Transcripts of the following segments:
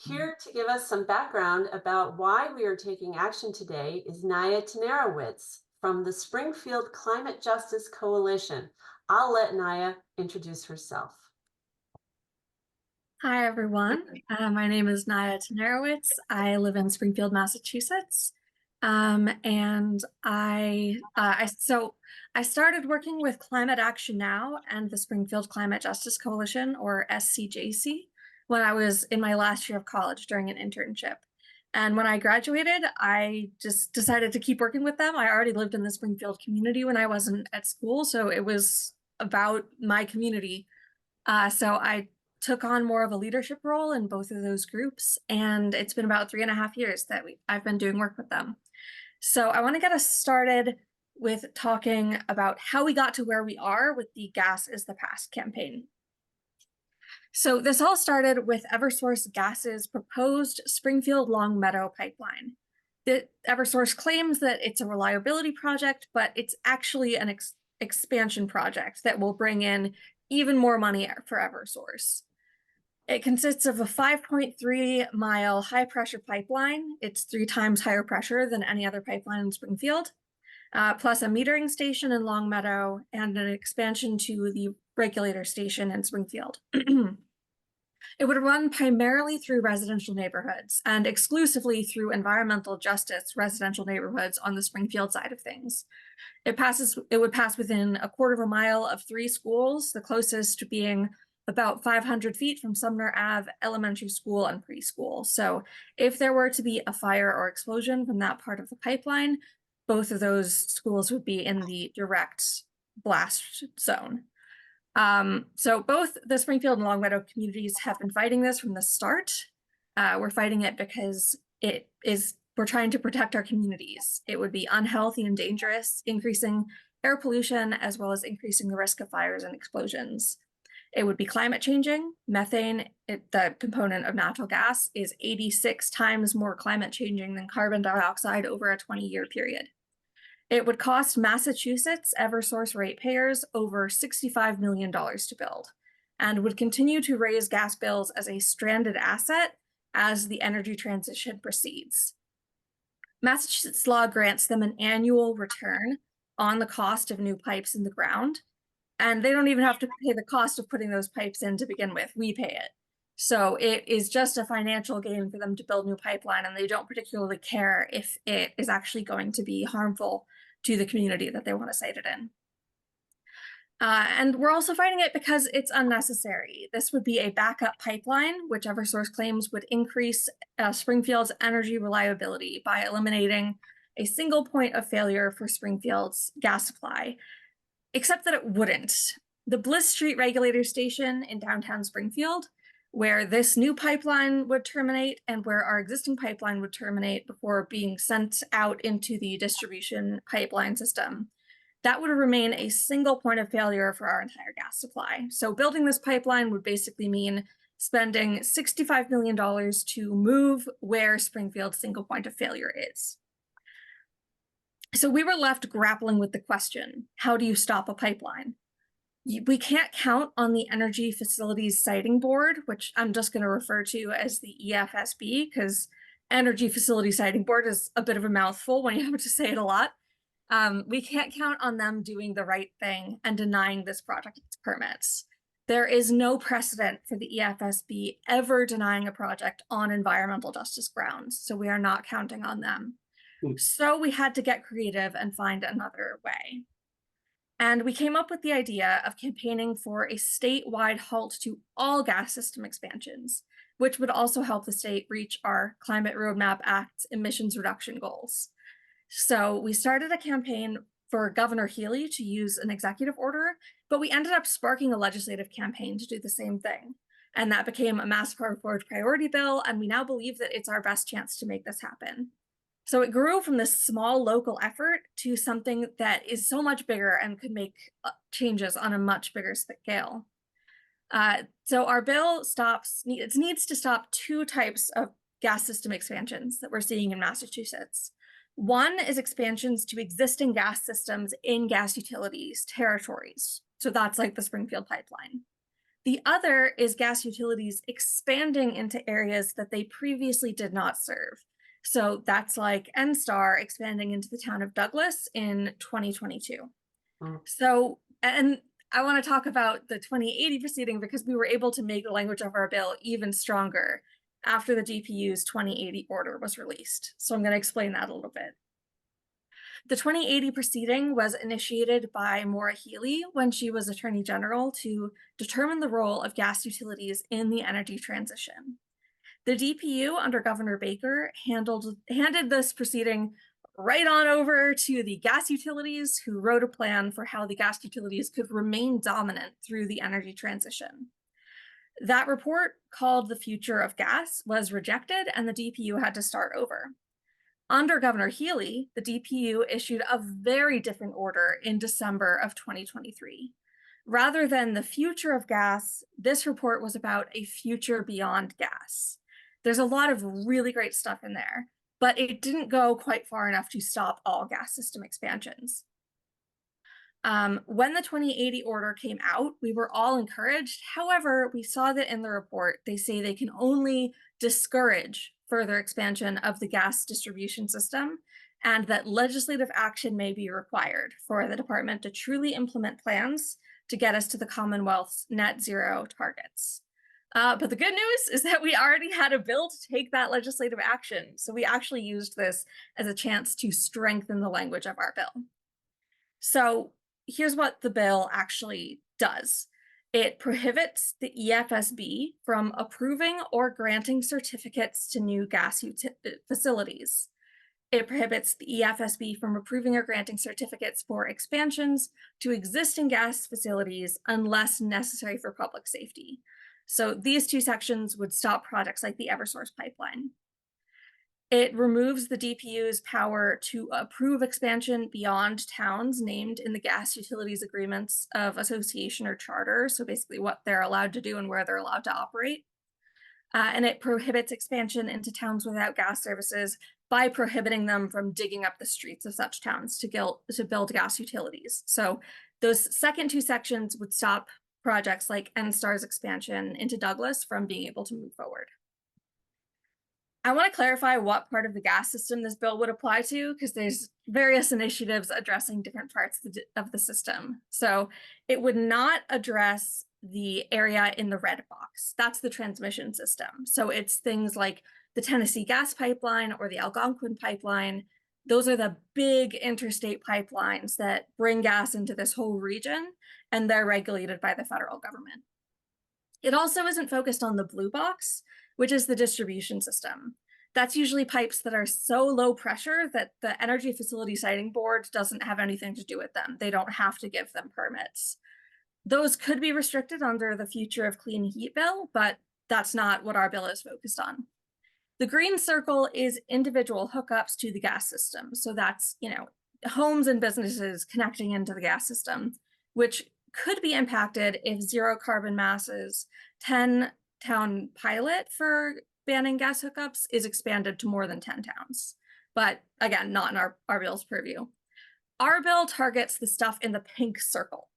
Here to give us some background about why we are taking action today is Naia Tenerowicz from the Springfield Climate Justice Coalition. I'll let Naia introduce herself. Hi, everyone. My name is Naia Tenerowicz. I live in Springfield, Massachusetts. And I started working with Climate Action Now and the Springfield Climate Justice Coalition, or SCJC, when I was in my last year of college during an internship. And when I graduated, I just decided to keep working with them. I already lived in the Springfield community when I wasn't at school, so it was about my community. So I took on more of a leadership role in both of those groups, and it's been about 3.5 years that I've been doing work with them. So I want to get us started with talking about how we got to where we are with the Gas is the Past campaign. So this all started with Eversource Gas's proposed Springfield Long Meadow pipeline. Eversource claims that it's a reliability project, but it's actually an expansion project that will bring in even more money for Eversource. It consists of a 5.3-mile high-pressure pipeline. It's 3 times higher pressure than any other pipeline in Springfield, plus a metering station in Longmeadow and an expansion to the regulator station in Springfield. It would run primarily through residential neighborhoods and exclusively through environmental justice residential neighborhoods on the Springfield side of things. It would pass within a quarter of a mile of 3 schools, the closest being about 500 feet from Sumner Ave Elementary School and preschool. So if there were to be a fire or explosion from that part of the pipeline, both of those schools would be in the direct blast zone. So both the Springfield and Longmeadow communities have been fighting this from the start. We're fighting it because we're trying to protect our communities. It would be unhealthy and dangerous, increasing air pollution, as well as increasing the risk of fires and explosions. It would be climate changing. Methane, the component of natural gas, is 86 times more climate changing than carbon dioxide over a 20-year period. It would cost Massachusetts Eversource ratepayers over $65 million to build, and would continue to raise gas bills as a stranded asset as the energy transition proceeds. Massachusetts law grants them an annual return on the cost of new pipes in the ground, and they don't even have to pay the cost of putting those pipes in to begin with. We pay it. So it is just a financial gain for them to build new pipeline, and they don't particularly care if it is actually going to be harmful to the community that they want to site it in. And we're also fighting it because it's unnecessary. This would be a backup pipeline, which Eversource claims would increase Springfield's energy reliability by eliminating a single point of failure for Springfield's gas supply, except that it wouldn't. The Bliss Street Regulator Station in downtown Springfield, where this new pipeline would terminate and where our existing pipeline would terminate before being sent out into the distribution pipeline system, that would remain a single point of failure for our entire gas supply. So building this pipeline would basically mean spending $65 million to move where Springfield's single point of failure is. So we were left grappling with the question, how do you stop a pipeline? We can't count on the Energy Facilities Siting Board, which I'm just going to refer to as the EFSB, because Energy Facility Siting Board is a bit of a mouthful when you have to say it a lot. We can't count on them doing the right thing and denying this project its permits. There is no precedent for the EFSB ever denying a project on environmental justice grounds, so we are not counting on them. So we had to get creative and find another way. And we came up with the idea of campaigning for a statewide halt to all gas system expansions, which would also help the state reach our Climate Roadmap Act's emissions reduction goals. So we started a campaign for Governor Healy to use an executive order, but we ended up sparking a legislative campaign to do the same thing. And that became a mass forward priority bill, and we now believe that it's our best chance to make this happen. So it grew from this small local effort to something that is so much bigger and could make changes on a much bigger scale. So our bill needs to stop 2 types of gas system expansions that we're seeing in Massachusetts. One is expansions to existing gas systems in gas utilities territories. So that's like the Springfield pipeline. The other is gas utilities expanding into areas that they previously did not serve. So that's like NSTAR expanding into the town of Douglas in 2022. Mm. So, and I want to talk about the 2080 proceeding because we were able to make the language of our bill even stronger after the DPU's 2080 order was released. So I'm going to explain that a little bit. The 2080 proceeding was initiated by Maura Healey when she was Attorney General to determine the role of gas utilities in the energy transition. The DPU under Governor Baker handed this proceeding right on over to the gas utilities, who wrote a plan for how the gas utilities could remain dominant through the energy transition. That report, called The Future of Gas, was rejected and the DPU had to start over. Under Governor Healey, the DPU issued a very different order in December of 2023. Rather than the future of gas, this report was about a future beyond gas. There's a lot of really great stuff in there, but it didn't go quite far enough to stop all gas system expansions. When the 2080 order came out, we were all encouraged. However, we saw that in the report, they say they can only discourage further expansion of the gas distribution system, and that legislative action may be required for the department to truly implement plans to get us to the Commonwealth's net zero targets. But the good news is that we already had a bill to take that legislative action. So we actually used this as a chance to strengthen the language of our bill. So here's what the bill actually does. It prohibits the EFSB from approving or granting certificates to new gas facilities. It prohibits the EFSB from approving or granting certificates for expansions to existing gas facilities unless necessary for public safety. So these two sections would stop projects like the Eversource pipeline. It removes the DPU's power to approve expansion beyond towns named in the gas utilities agreements of association or charter, so basically what they're allowed to do and where they're allowed to operate. And it prohibits expansion into towns without gas services by prohibiting them from digging up the streets of such towns to build gas utilities. So those second two sections would stop projects like NSTAR's expansion into Douglas from being able to move forward. I want to clarify what part of the gas system this bill would apply to, because there's various initiatives addressing different parts of the system. So it would not address the area in the red box. That's the transmission system. So it's things like the Tennessee gas pipeline or the Algonquin pipeline. Those are the big interstate pipelines that bring gas into this whole region, and they're regulated by the federal government. It also isn't focused on the blue box, which is the distribution system. That's usually pipes that are so low pressure that the Energy Facility Siting Board doesn't have anything to do with them. They don't have to give them permits. Those could be restricted under the Future of Clean Heat bill, but that's not what our bill is focused on. The green circle is individual hookups to the gas system. So that's, homes and businesses connecting into the gas system, which could be impacted if Zero Carbon Mass's 10-town pilot for banning gas hookups is expanded to more than 10 towns. But again, not in our bill's purview. Our bill targets the stuff in the pink circle: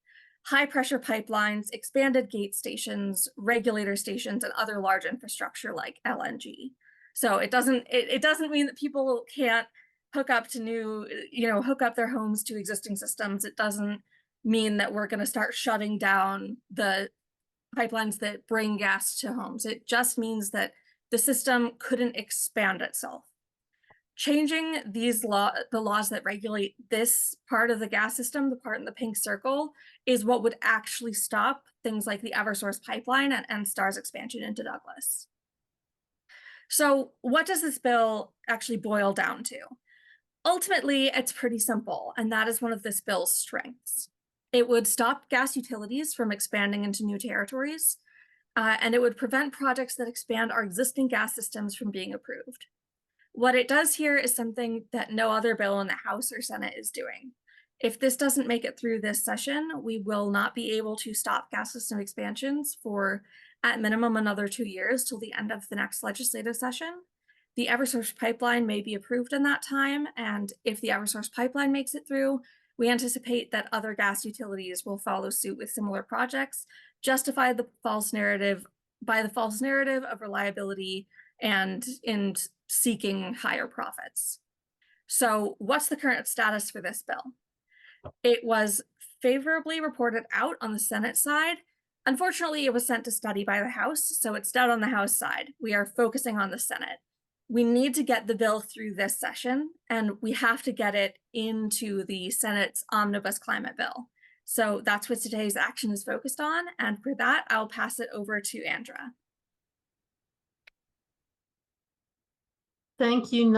high pressure pipelines, expanded gate stations, regulator stations, and other large infrastructure like LNG. So it doesn't mean that people can't hook up to hook up their homes to existing systems. It doesn't mean that we're going to start shutting down the pipelines that bring gas to homes. It just means that the system couldn't expand itself. Changing the laws that regulate this part of the gas system, the part in the pink circle, is what would actually stop things like the Eversource pipeline and NSTAR's expansion into Douglas. So what does this bill actually boil down to? Ultimately, it's pretty simple, and that is one of this bill's strengths. It would stop gas utilities from expanding into new territories, and it would prevent projects that expand our existing gas systems from being approved. What it does here is something that no other bill in the House or Senate is doing. If this doesn't make it through this session, we will not be able to stop gas system expansions for, at minimum, another 2 years till the end of the next legislative session. The Eversource pipeline may be approved in that time, and if the Eversource pipeline makes it through, We anticipate that other gas utilities will follow suit with similar projects, justify the false narrative by the false narrative of reliability and in seeking higher profits. So, what's the current status for this bill? It was favorably reported out on the Senate side. Unfortunately, it was sent to study by the House, so it's down on the House side. We are focusing on the Senate. We need to get the bill through this session, and we have to get it into the Senate's omnibus climate bill. So that's what today's action is focused on. And for that, I'll pass it over to Andra. Thank you,